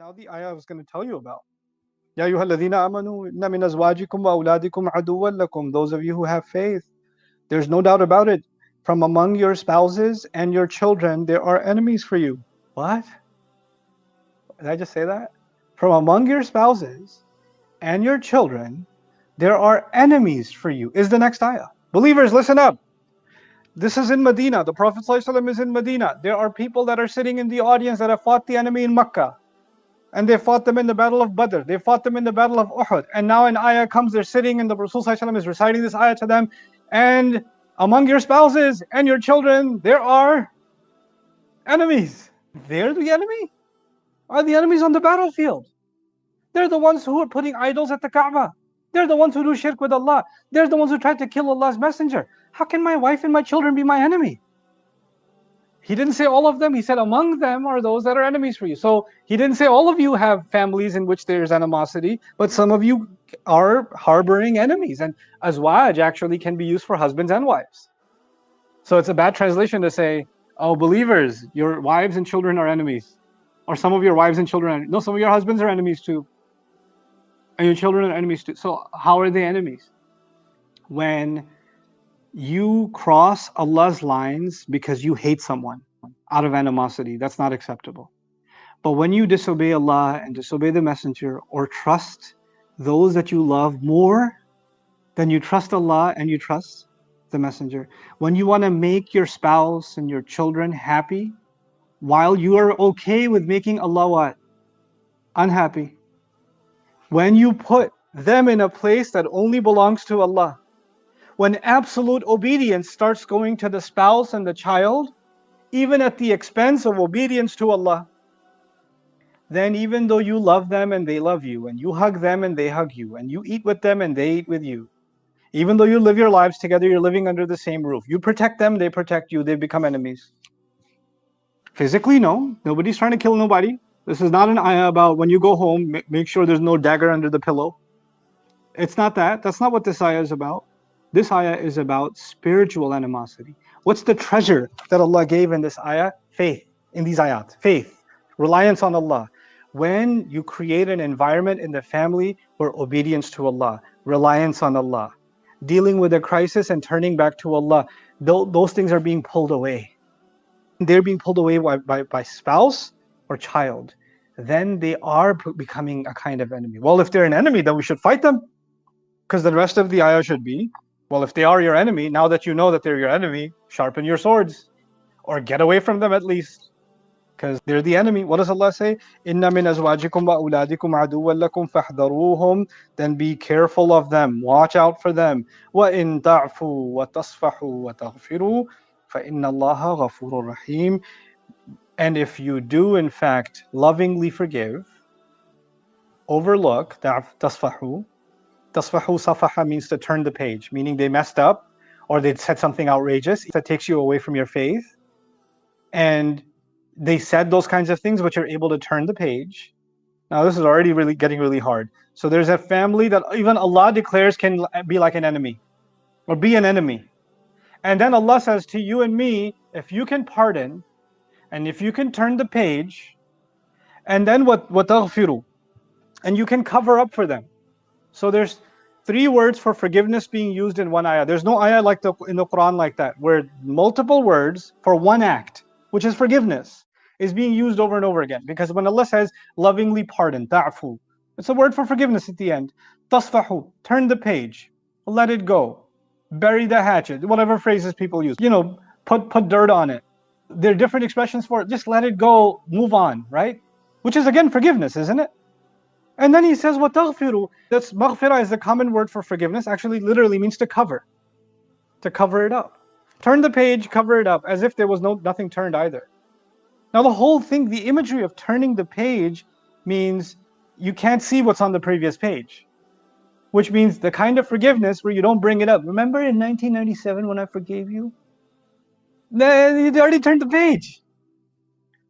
Now the ayah I was going to tell you about. Ya ayyuhalladhina amanu inna min azwajikum wa awladikum aduwwan lakum. Those of you who have faith, there's no doubt about it. From among your spouses and your children, there are enemies for you. What? Did I just say that? From among your spouses and your children, there are enemies for you, is the next ayah. Believers, listen up. This is in Medina. The Prophet ﷺ is in Medina. There are people that are sitting in the audience that have fought the enemy in Makkah. And they fought them in the battle of Badr. They fought them in the battle of Uhud. And now an ayah comes, they're sitting, and the Rasul ﷺ is reciting this ayah to them. And among your spouses and your children, there are enemies. They're the enemy? Are the enemies on the battlefield? They're the ones who are putting idols at the Kaaba. They're the ones who do shirk with Allah. They're the ones who tried to kill Allah's messenger. How can my wife and my children be my enemy? He didn't say all of them. He said among them are those that are enemies for you. So he didn't say all of you have families in which there's animosity, but some of you are harboring enemies. And azwaj actually can be used for husbands and wives. So it's a bad translation to say, oh, believers, your wives and children are enemies. Or some of your wives and children are, no, some of your husbands are enemies too. And your children are enemies too. So how are they enemies? When you cross Allah's lines because you hate someone out of animosity, that's not acceptable. But when you disobey Allah and disobey the Messenger, or trust those that you love more than you trust Allah and you trust the Messenger, when you want to make your spouse and your children happy, while you are okay with making Allah what? Unhappy. When you put them in a place that only belongs to Allah, when absolute obedience starts going to the spouse and the child, even at the expense of obedience to Allah, then even though you love them and they love you, and you hug them and they hug you, and you eat with them and they eat with you, even though you live your lives together, you're living under the same roof. You protect them, they protect you, they become enemies. Physically, no. Nobody's trying to kill nobody. This is not an ayah about when you go home, make sure there's no dagger under the pillow. It's not that. That's not what this ayah is about. This ayah is about spiritual animosity. What's the treasure that Allah gave in this ayah? Faith, in these ayat. Faith, reliance on Allah. When you create an environment in the family where obedience to Allah, reliance on Allah, dealing with a crisis and turning back to Allah, those things are being pulled away. They're being pulled away by spouse or child. Then they are becoming a kind of enemy. Well, if they're an enemy, then we should fight them. Because the rest of the ayah should be, well, if they are your enemy, now that you know that they're your enemy, sharpen your swords. Or get away from them at least. Because they're the enemy. What does Allah say? Inna min azwajikum wa awladikum aduwwan lakum fahdharuhum. Then be careful of them. Watch out for them. Wa in ta'fu wa tasfahu wa taghfiru fa inna Allaha ghafurur rahim. And if you do in fact lovingly forgive, overlook, tasfahu. Tasfahu safaha means to turn the page, meaning they messed up or they said something outrageous that takes you away from your faith. And they said those kinds of things, but you're able to turn the page. Now this is already really getting really hard. So there's a family that even Allah declares can be like an enemy or be an enemy. And then Allah says to you and me, if you can pardon and if you can turn the page, and then what taghfiru, and you can cover up for them. So there's 3 words for forgiveness being used in one ayah. There's no ayah like in the Quran like that, where multiple words for one act, which is forgiveness, is being used over and over again. Because when Allah says lovingly pardon, ta'fu, it's a word for forgiveness at the end. Tasfahu, turn the page, let it go, bury the hatchet, whatever phrases people use. Put dirt on it. There are different expressions for it. Just let it go, move on, right? Which is again forgiveness, isn't it? And then he says, وَتَغْفِرُوا. That's maghfirah is the common word for forgiveness. Actually, literally means to cover it up. Turn the page, cover it up, as if there was nothing turned either. Now the whole thing, the imagery of turning the page means you can't see what's on the previous page. Which means the kind of forgiveness where you don't bring it up. Remember in 1997 when I forgave you? You already turned the page.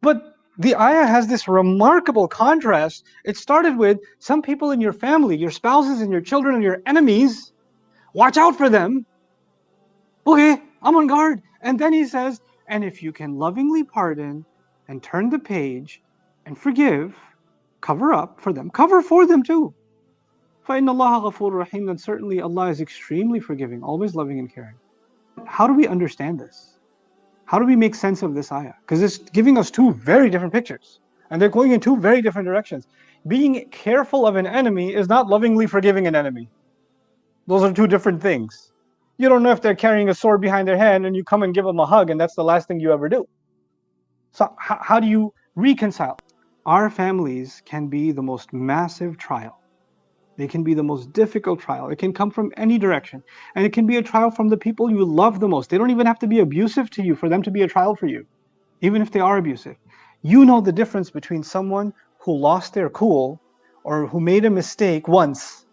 But the ayah has this remarkable contrast. It started with some people in your family, your spouses and your children and your enemies. Watch out for them. Okay, I'm on guard. And then he says, and if you can lovingly pardon and turn the page and forgive, cover up for them, cover for them too. فَإِنَّ اللَّهَ غَفُورٌ رَحِيمٌ, then certainly Allah is extremely forgiving, always loving and caring. How do we understand this? How do we make sense of this ayah? Because it's giving us two very different pictures. And they're going in two very different directions. Being careful of an enemy is not lovingly forgiving an enemy. Those are two different things. You don't know if they're carrying a sword behind their hand and you come and give them a hug and that's the last thing you ever do. So how do you reconcile? Our families can be the most massive trial. They can be the most difficult trial. It can come from any direction. And it can be a trial from the people you love the most. They don't even have to be abusive to you for them to be a trial for you, even if they are abusive. You know the difference between someone who lost their cool or who made a mistake once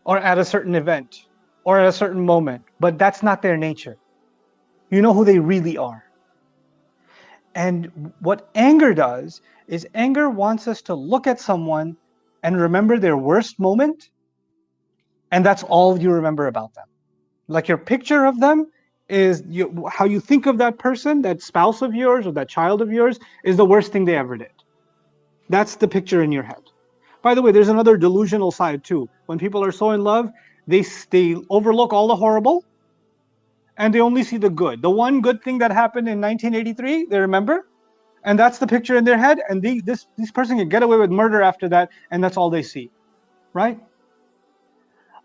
or at a certain event or at a certain moment, but that's not their nature. You know who they really are. And what anger does is anger wants us to look at someone and remember their worst moment, and that's all you remember about them. Like your picture of them is how you think of that person, that spouse of yours or that child of yours, is the worst thing they ever did. That's the picture in your head. By the way, there's another delusional side too. When people are so in love, they overlook all the horrible, and they only see the good. The one good thing that happened in 1983, they remember, and that's the picture in their head, and this person can get away with murder after that, and that's all they see, right?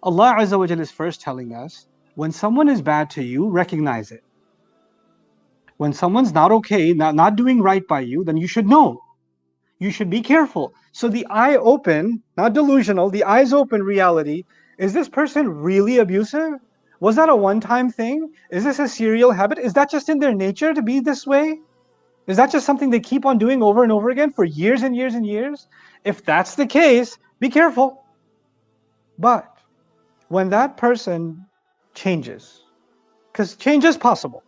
Allah Azza wa Jalla is first telling us, when someone is bad to you, recognize it. When someone's not okay, not doing right by you, then you should know. You should be careful. So the eye open, not delusional, the eyes open reality, is this person really abusive? Was that a one-time thing? Is this a serial habit? Is that just in their nature to be this way? Is that just something they keep on doing over and over again for years and years and years? If that's the case, be careful. But when that person changes, because change is possible.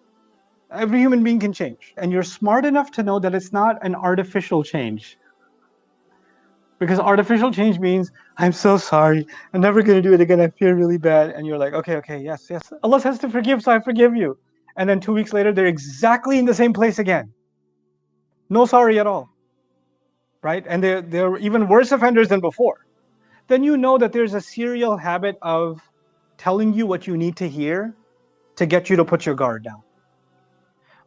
Every human being can change. And you're smart enough to know that it's not an artificial change. Because artificial change means, I'm so sorry, I'm never going to do it again, I feel really bad. And you're like, okay, yes. Allah says to forgive, so I forgive you. And then 2 weeks later, they're exactly in the same place again. No sorry at all. Right? And they're even worse offenders than before. Then you know that there's a serial habit of telling you what you need to hear to get you to put your guard down.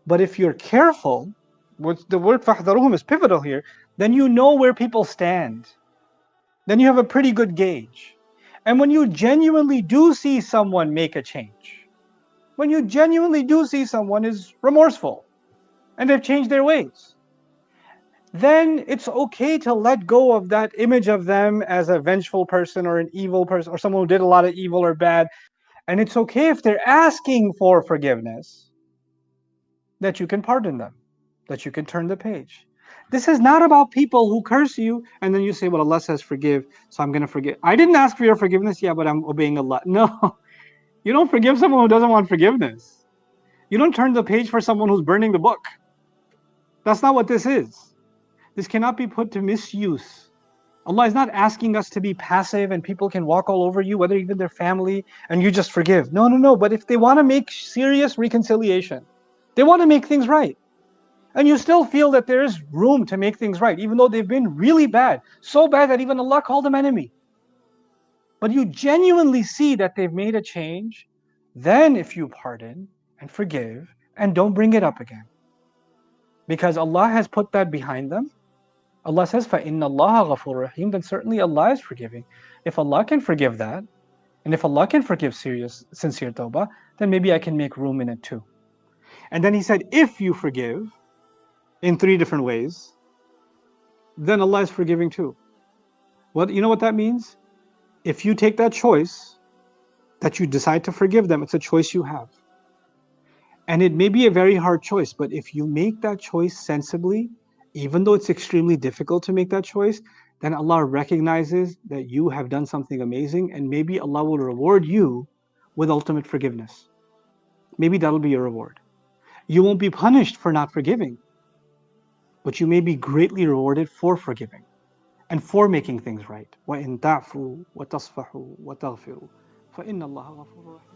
But if you're careful, the word فَاحْذَرُوهُمْ is pivotal here, then you know where people stand. Then you have a pretty good gauge. And when you genuinely do see someone make a change, when you genuinely do see someone is remorseful and they've changed their ways, then it's okay to let go of that image of them as a vengeful person or an evil person or someone who did a lot of evil or bad. And it's okay if they're asking for forgiveness, that you can pardon them, that you can turn the page. This is not about people who curse you and then you say, well, Allah says forgive, so I'm going to forgive. I didn't ask for your forgiveness, yeah, but I'm obeying Allah. No, you don't forgive someone who doesn't want forgiveness. You don't turn the page for someone who's burning the book. That's not what this is. This cannot be put to misuse. Allah is not asking us to be passive and people can walk all over you, whether even their family, and you just forgive. No. But if they want to make serious reconciliation, they want to make things right, and you still feel that there is room to make things right, even though they've been really bad, so bad that even Allah called them enemy. But you genuinely see that they've made a change, then if you pardon and forgive and don't bring it up again, because Allah has put that behind them. Allah says, فَإِنَّ اللَّهَ غَفُورٌ رَحِيمٌ, then certainly Allah is forgiving. If Allah can forgive that, and if Allah can forgive sincere tawbah, then maybe I can make room in it too. And then He said, if you forgive in 3 different ways, then Allah is forgiving too. You know what that means? If you take that choice, that you decide to forgive them, it's a choice you have. And it may be a very hard choice, but if you make that choice sensibly, even though it's extremely difficult to make that choice, then Allah recognizes that you have done something amazing, and maybe Allah will reward you with ultimate forgiveness. Maybe that'll be your reward. You won't be punished for not forgiving, but you may be greatly rewarded for forgiving and for making things right. وَإِن تَعْفُوا وَتَصْفَحُوا وَتَغْفِرُوا فَإِنَّ اللَّهَ غَفُورٌ رَحِيمٌ.